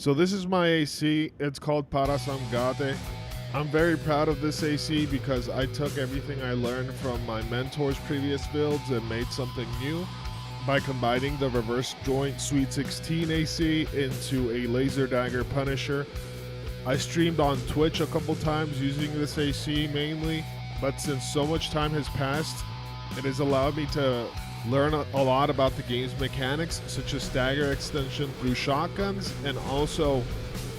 So this is my AC. It's called PARASAMGATE. I'm very proud of this AC because I took everything I learned from my mentor's previous builds and made something new by combining the reverse joint Sweet 16 AC into a laser dagger Punisher. I streamed on Twitch a couple times using this AC mainly, but since so much time has passed, it has allowed me to learn a lot about the game's mechanics, such as stagger extension through shotguns and also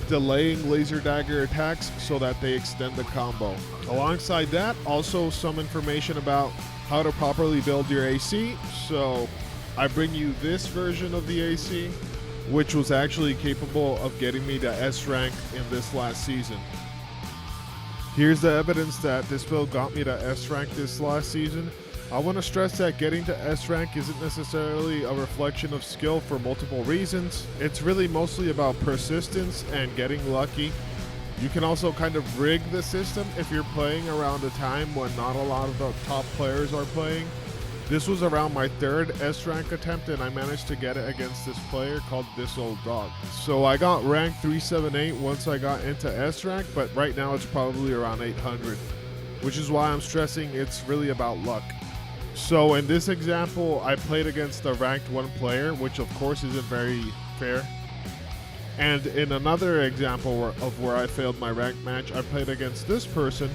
delaying laser dagger attacks so that they extend the combo. Alongside that, also some information about how to properly build your AC. So I bring you this version of the AC, which was actually capable of getting me to S rank in this last season. Here's the evidence that this build got me to S rank this last season. I want to stress that getting to S rank isn't necessarily a reflection of skill for multiple reasons. It's really mostly about persistence and getting lucky. You can also kind of rig the system if you're playing around a time when not a lot of the top players are playing. This was around my third S rank attempt and I managed to get it against this player called This Old Dog. So I got rank 378 once I got into S rank, but right now it's probably around 800, which is why I'm stressing it's really about luck. So in this example, I played against a ranked 1 player, which of course isn't very fair. And in another example of where I failed my ranked match, I played against this person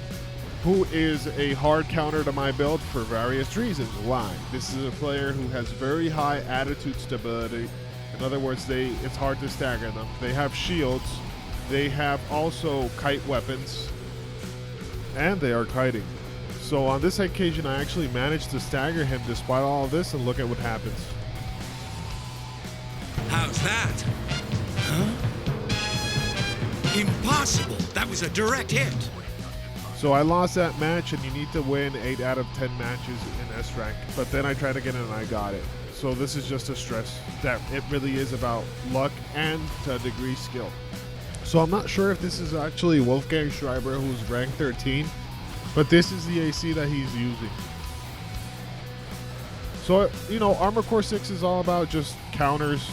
who is a hard counter to my build for various reasons. Why? This is a player who has very high attitude stability. In other words, it's hard to stagger them. They have shields. They have also kite weapons. And they are kiting. So on this occasion, I actually managed to stagger him despite all of this, and look at what happens. How's that? Huh? Impossible! That was a direct hit! So I lost that match, and you need to win 8 out of 10 matches in S rank. But then I tried again and I got it. So this is just a stress that it really is about luck and, to a degree, skill. So I'm not sure if this is actually Wolfgang Schreiber, who's rank 13. But this is the AC that he's using. So, you know, Armor Core 6 is all about just counters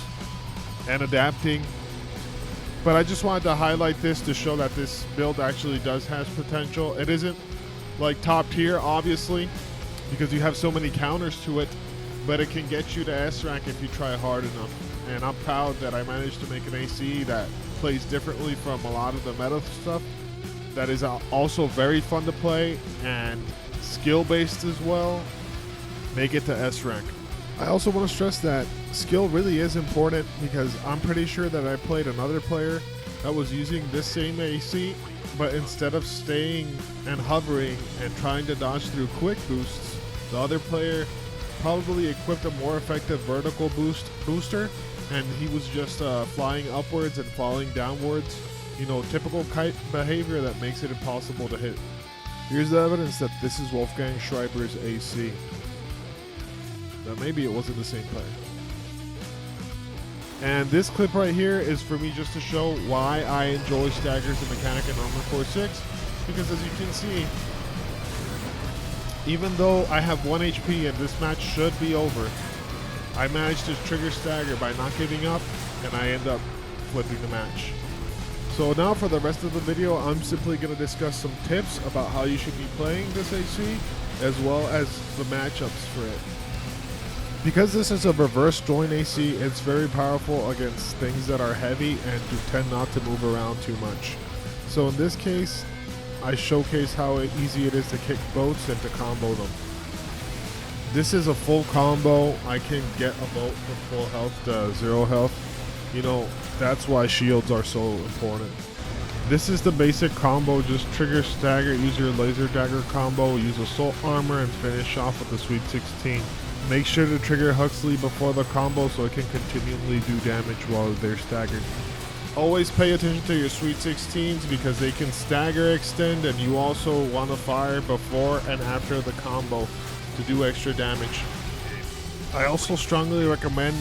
and adapting. But I just wanted to highlight this to show that this build actually does have potential. It isn't like top tier, obviously, because you have so many counters to it. But it can get you to S rank if you try hard enough. And I'm proud that I managed to make an AC that plays differently from a lot of the meta stuff. That is also very fun to play and skill-based as well. Make it to S rank. I also want to stress that skill really is important because I'm pretty sure that I played another player that was using this same AC, but instead of staying and hovering and trying to dodge through quick boosts, the other player probably equipped a more effective vertical booster, and he was just flying upwards and falling downwards. You know, typical kite behavior that makes it impossible to hit. Here's the evidence that this is Wolfgang Schreiber's AC. But maybe it wasn't the same player. And this clip right here is for me just to show why I enjoy staggers and mechanic in Armor Core 6. Because as you can see, even though I have 1 HP and this match should be over, I managed to trigger stagger by not giving up, and I end up flipping the match. So now for the rest of the video, I'm simply going to discuss some tips about how you should be playing this AC, as well as the matchups for it. Because this is a reverse joint AC, it's very powerful against things that are heavy and you tend not to move around too much. So in this case, I showcase how easy it is to kick boats and to combo them. This is a full combo. I can get a boat from full health to 0 health. You know, that's why shields are so important. This is the basic combo. Just trigger stagger, use your laser dagger combo, use assault armor, and finish off with the Sweet 16. Make sure to trigger Huxley before the combo so it can continually do damage while they're staggered. Always pay attention to your Sweet 16s because they can stagger extend, and you also want to fire before and after the combo to do extra damage. I also strongly recommend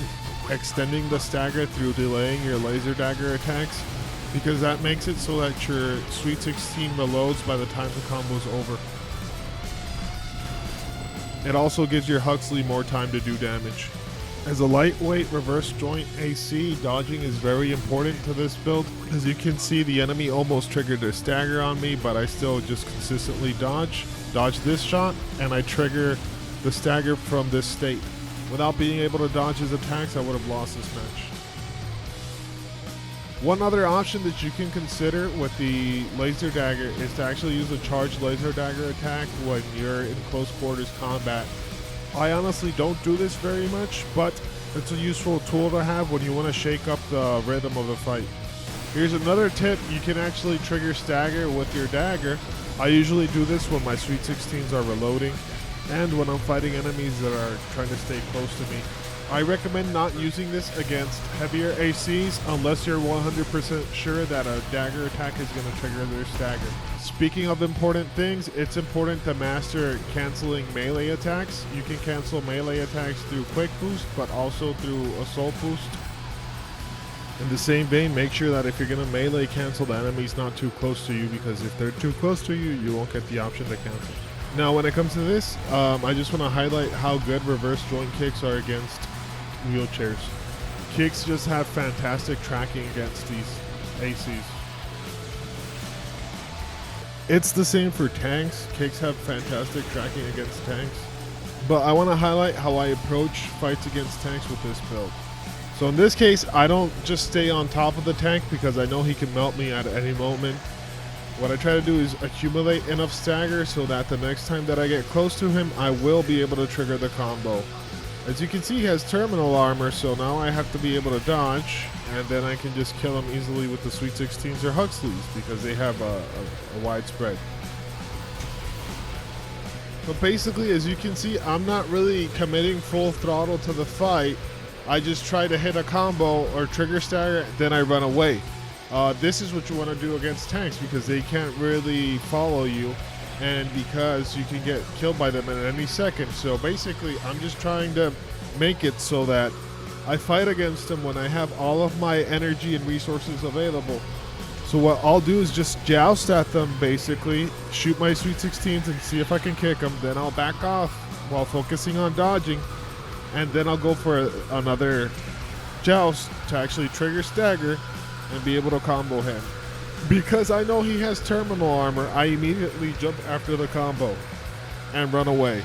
extending the stagger through delaying your laser dagger attacks, because that makes it so that your Sweet 16 reloads by the time the combo's over. It also gives your Huxley more time to do damage. As a lightweight reverse joint AC, dodging is very important to this build. As you can see, the enemy almost triggered their stagger on me, but I still just consistently dodge this shot, and I trigger the stagger from this state. Without being able to dodge his attacks, I would have lost this match. One other option that you can consider with the laser dagger is to actually use a charged laser dagger attack when you're in close quarters combat. I honestly don't do this very much, but it's a useful tool to have when you want to shake up the rhythm of the fight. Here's another tip: you can actually trigger stagger with your dagger. I usually do this when my Sweet 16s are reloading and when I'm fighting enemies that are trying to stay close to me. I recommend not using this against heavier ACs unless you're 100% sure that a dagger attack is going to trigger their stagger. Speaking of important things, it's important to master canceling melee attacks. You can cancel melee attacks through quick boost, but also through assault boost. In the same vein, make sure that if you're going to melee cancel, the enemy's not too close to you, because if they're too close to you, you won't get the option to cancel. Now when it comes to this, I just want to highlight how good reverse joint kicks are against wheelchairs. Kicks just have fantastic tracking against these ACs. It's the same for tanks. Kicks have fantastic tracking against tanks. But I want to highlight how I approach fights against tanks with this build. So in this case, I don't just stay on top of the tank because I know he can melt me at any moment. What I try to do is accumulate enough stagger so that the next time that I get close to him, I will be able to trigger the combo. As you can see, he has terminal armor, so now I have to be able to dodge, and then I can just kill him easily with the Sweet 16s or Huxleys because they have a wide spread. But basically, as you can see, I'm not really committing full throttle to the fight. I just try to hit a combo or trigger stagger, then I run away. This is what you want to do against tanks because they can't really follow you, and because you can get killed by them at any second. So basically, I'm just trying to make it so that I fight against them when I have all of my energy and resources available. So what I'll do is just joust at them, basically, shoot my Sweet 16s and see if I can kick them. Then I'll back off while focusing on dodging, and then I'll go for another joust to actually trigger stagger and be able to combo him. Because I know he has terminal armor, I immediately jump after the combo and run away.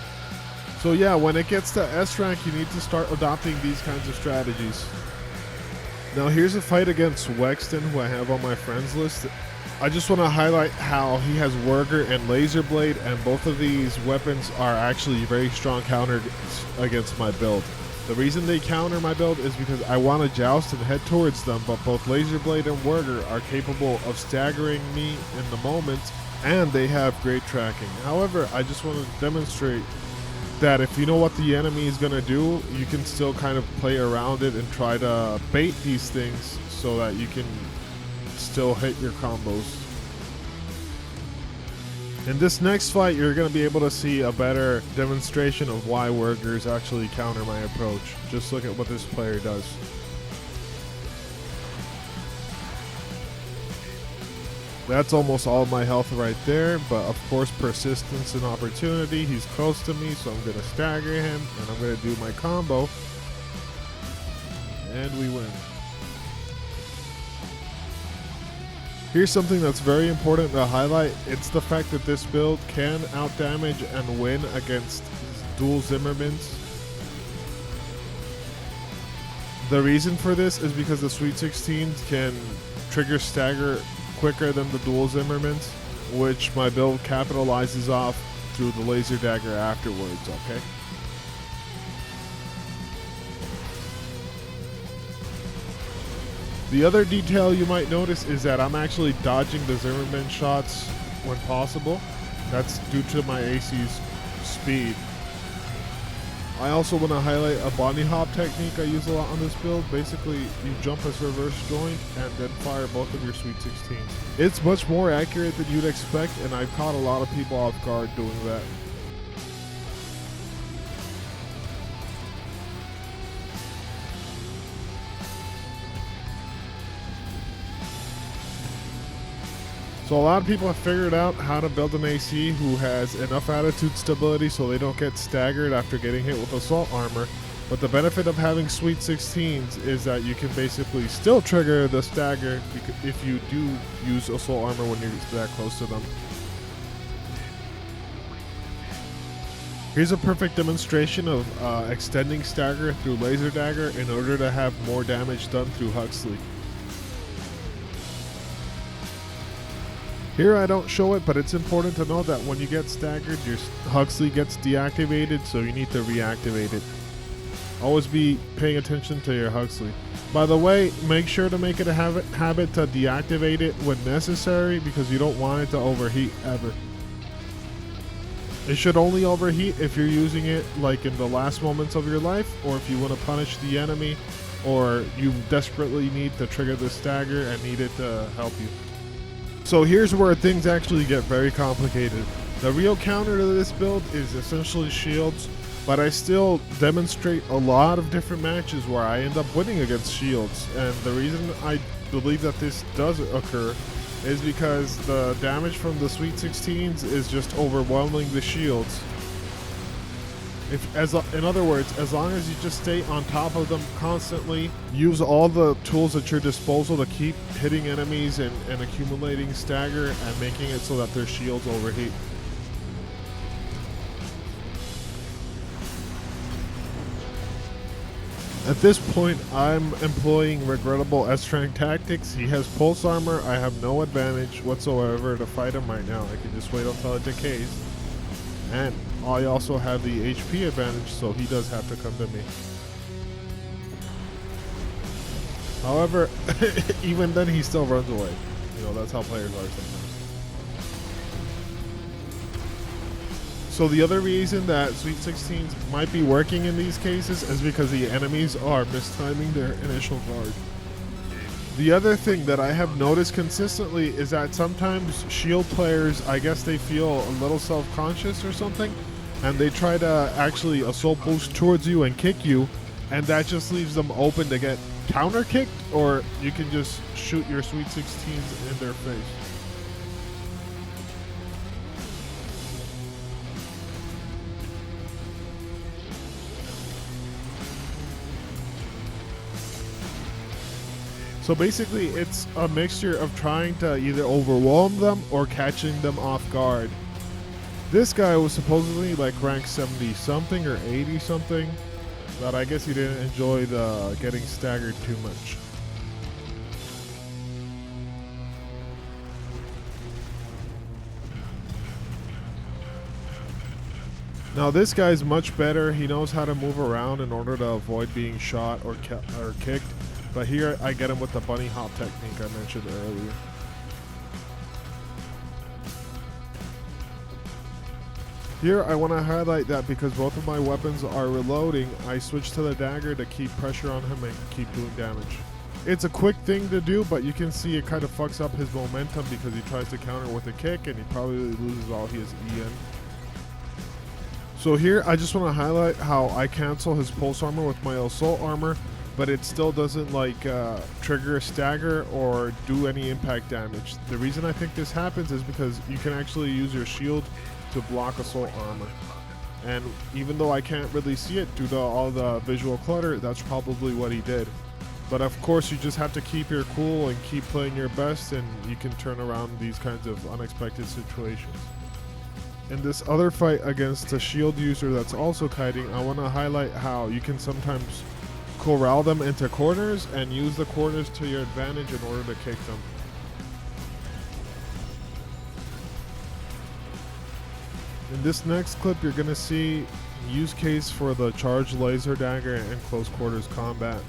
So yeah, when it gets to S rank, you need to start adopting these kinds of strategies. Now here's a fight against Wexton, who I have on my friends list. I just want to highlight how he has Werger and Laser Blade, and both of these weapons are actually very strong counter against my build. The reason they counter my build is because I want to joust and head towards them, but both Laser Blade and Werger are capable of staggering me in the moment, and they have great tracking. However, I just want to demonstrate that if you know what the enemy is going to do, you can still kind of play around it and try to bait these things so that you can still hit your combos. In this next fight, you're going to be able to see a better demonstration of why Wergers actually counter my approach. Just look at what this player does. That's almost all of my health right there, but of course persistence and opportunity. He's close to me, so I'm going to stagger him, and I'm going to do my combo, and we win. Here's something that's very important to highlight. It's the fact that this build can outdamage and win against dual Zimmermans. The reason for this is because the Sweet 16s can trigger stagger quicker than the dual Zimmermans, which my build capitalizes off through the laser dagger afterwards, okay? The other detail you might notice is that I'm actually dodging the Zimmerman shots when possible. That's due to my AC's speed. I also want to highlight a bunny hop technique I use a lot on this build. Basically, you jump as reverse joint and then fire both of your Sweet 16s. It's much more accurate than you'd expect, and I've caught a lot of people off guard doing that. So a lot of people have figured out how to build an AC who has enough attitude stability so they don't get staggered after getting hit with assault armor. But the benefit of having Sweet 16s is that you can basically still trigger the stagger if you do use assault armor when you're that close to them. Here's a perfect demonstration of extending stagger through laser dagger in order to have more damage done through Huxley. Here I don't show it, but it's important to know that when you get staggered, your Huxley gets deactivated, so you need to reactivate it. Always be paying attention to your Huxley. By the way, make sure to make it a habit to deactivate it when necessary, because you don't want it to overheat ever. It should only overheat if you're using it like in the last moments of your life, or if you want to punish the enemy, or you desperately need to trigger the stagger and need it to help you. So here's where things actually get very complicated. The real counter to this build is essentially shields, but I still demonstrate a lot of different matches where I end up winning against shields. And the reason I believe that this does occur is because the damage from the Sweet 16s is just overwhelming the shields. In other words, as long as you just stay on top of them constantly, use all the tools at your disposal to keep hitting enemies and accumulating stagger and making it so that their shields overheat. At this point, I'm employing regrettable S-rank tactics. He has pulse armor. I have no advantage whatsoever to fight him right now. I can just wait until it decays. And I also have the HP advantage, so he does have to come to me. However, even then he still runs away. You know, that's how players are sometimes. So the other reason that Sweet 16s might be working in these cases is because the enemies are mistiming their initial guard. The other thing that I have noticed consistently is that sometimes shield players, I guess they feel a little self-conscious or something, and they try to actually assault boost towards you and kick you, and that just leaves them open to get counter-kicked, or you can just shoot your Sweet 16s in their face. So basically, it's a mixture of trying to either overwhelm them or catching them off guard. This guy was supposedly like rank 70 something or 80 something, but I guess he didn't enjoy the getting staggered too much. Now this guy's much better. He knows how to move around in order to avoid being shot or kicked. But here I get him with the bunny hop technique I mentioned earlier. Here I want to highlight that because both of my weapons are reloading, I switch to the dagger to keep pressure on him and keep doing damage. It's a quick thing to do, but you can see it kind of fucks up his momentum because he tries to counter with a kick and he probably loses all his EN. So here I just want to highlight how I cancel his pulse armor with my assault armor, but it still doesn't like trigger a stagger or do any impact damage. The reason I think this happens is because you can actually use your shield to block assault armor. And even though I can't really see it due to all the visual clutter, that's probably what he did. But of course you just have to keep your cool and keep playing your best, and you can turn around these kinds of unexpected situations. In this other fight against a shield user that's also kiting, I want to highlight how you can sometimes corral them into corners and use the corners to your advantage in order to kick them. In this next clip, you're going to see use case for the charged laser dagger in close quarters combat.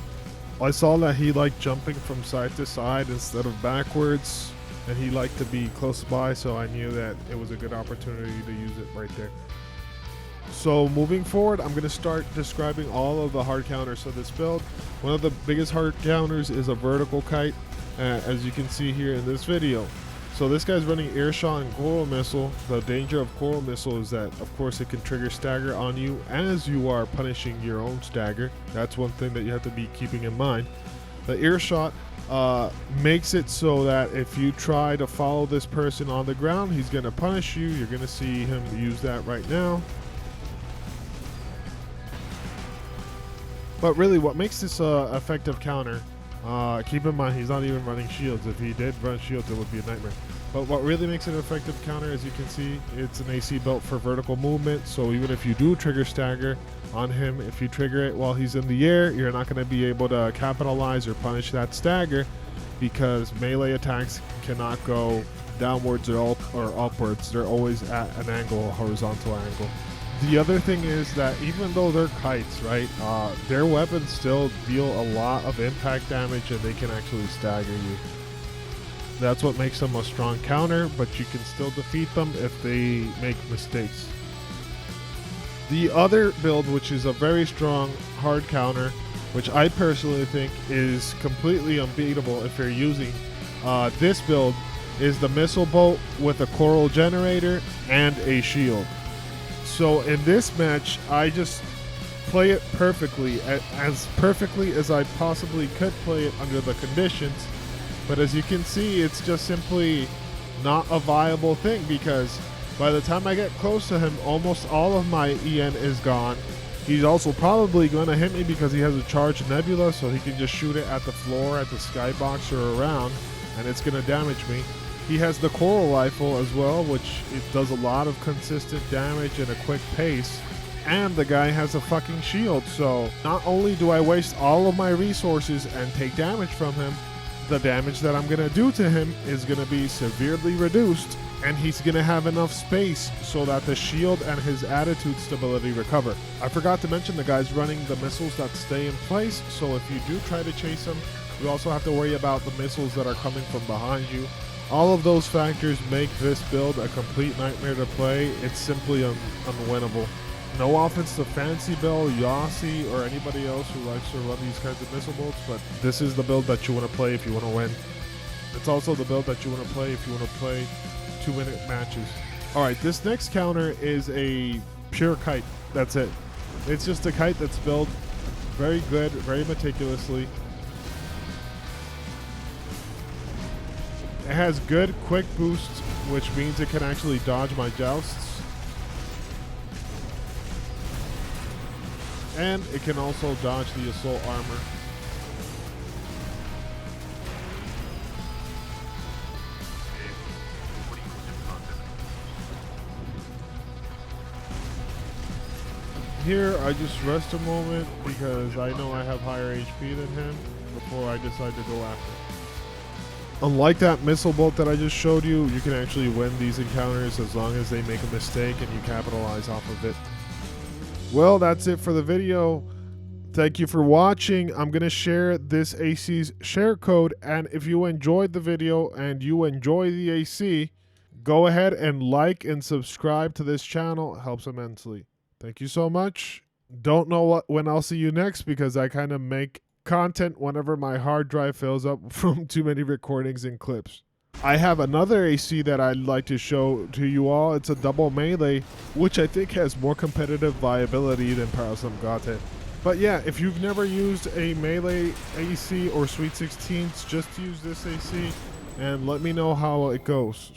I saw that he liked jumping from side to side instead of backwards, and he liked to be close by, so I knew that it was a good opportunity to use it right there. So moving forward, I'm going to start describing all of the hard counters of this build. One of the biggest hard counters is a vertical kite, as you can see here in this video. So this guy's running earshot and coral missile. The danger of coral missile is that, of course, it can trigger stagger on you as you are punishing your own stagger. That's one thing that you have to be keeping in mind. The earshot makes it so that if you try to follow this person on the ground, he's going to punish you. You're going to see him use that right now. But really, what makes this effective counter, keep in mind he's not even running shields. If he did run shields, it would be a nightmare. But what really makes it an effective counter, as you can see, it's an AC built for vertical movement. So even if you do trigger stagger on him, if you trigger it while he's in the air, you're not going to be able to capitalize or punish that stagger, because melee attacks cannot go downwards or upwards. They're always at an angle, a horizontal angle. The other thing is that even though they're kites, right, their weapons still deal a lot of impact damage, and they can actually stagger you. That's what makes them a strong counter, but you can still defeat them if they make mistakes. The other build, which is a very strong hard counter, which I personally think is completely unbeatable if you're using this build, is the missile bolt with a coral generator and a shield. So in this match, I just play it perfectly, as perfectly as I possibly could play it under the conditions. But as you can see, it's just simply not a viable thing, because by the time I get close to him, almost all of my EN is gone. He's also probably going to hit me because he has a charged nebula, so he can just shoot it at the floor, at the skybox, or around, and it's going to damage me. He has the coral rifle as well, which it does a lot of consistent damage and a quick pace. And the guy has a fucking shield, so not only do I waste all of my resources and take damage from him, the damage that I'm going to do to him is going to be severely reduced, and he's going to have enough space so that the shield and his attitude stability recover. I forgot to mention the guy's running the missiles that stay in place, so if you do try to chase him, you also have to worry about the missiles that are coming from behind you. All of those factors make this build a complete nightmare to play. It's simply unwinnable. No offense to Fancy Bell, Yossi, or anybody else who likes to run these kinds of missile bolts, but this is the build that you want to play if you want to win. It's also the build that you want to play if you want to play 2-minute matches. Alright, this next counter is a pure kite. That's it. It's just a kite that's built very good, very meticulously. It has good quick boosts, which means it can actually dodge my jousts. And it can also dodge the assault armor. Here, I just rest a moment because I know I have higher HP than him before I decide to go after him. Unlike that missile bolt that I just showed you, you can actually win these encounters as long as they make a mistake and you capitalize off of it. Well, that's it for the video. Thank you for watching. I'm going to share this AC's share code, and if you enjoyed the video and you enjoy the AC, go ahead and like and subscribe to this channel. It helps immensely. Thank you so much. Don't know when I'll see you next, because I kind of make content whenever my hard drive fills up from too many recordings and clips. I have another AC that I'd like to show to you all. It's a double melee, which I think has more competitive viability than PARASAMGATE. But yeah, if you've never used a melee AC or Sweet 16s, just use this AC and let me know how it goes.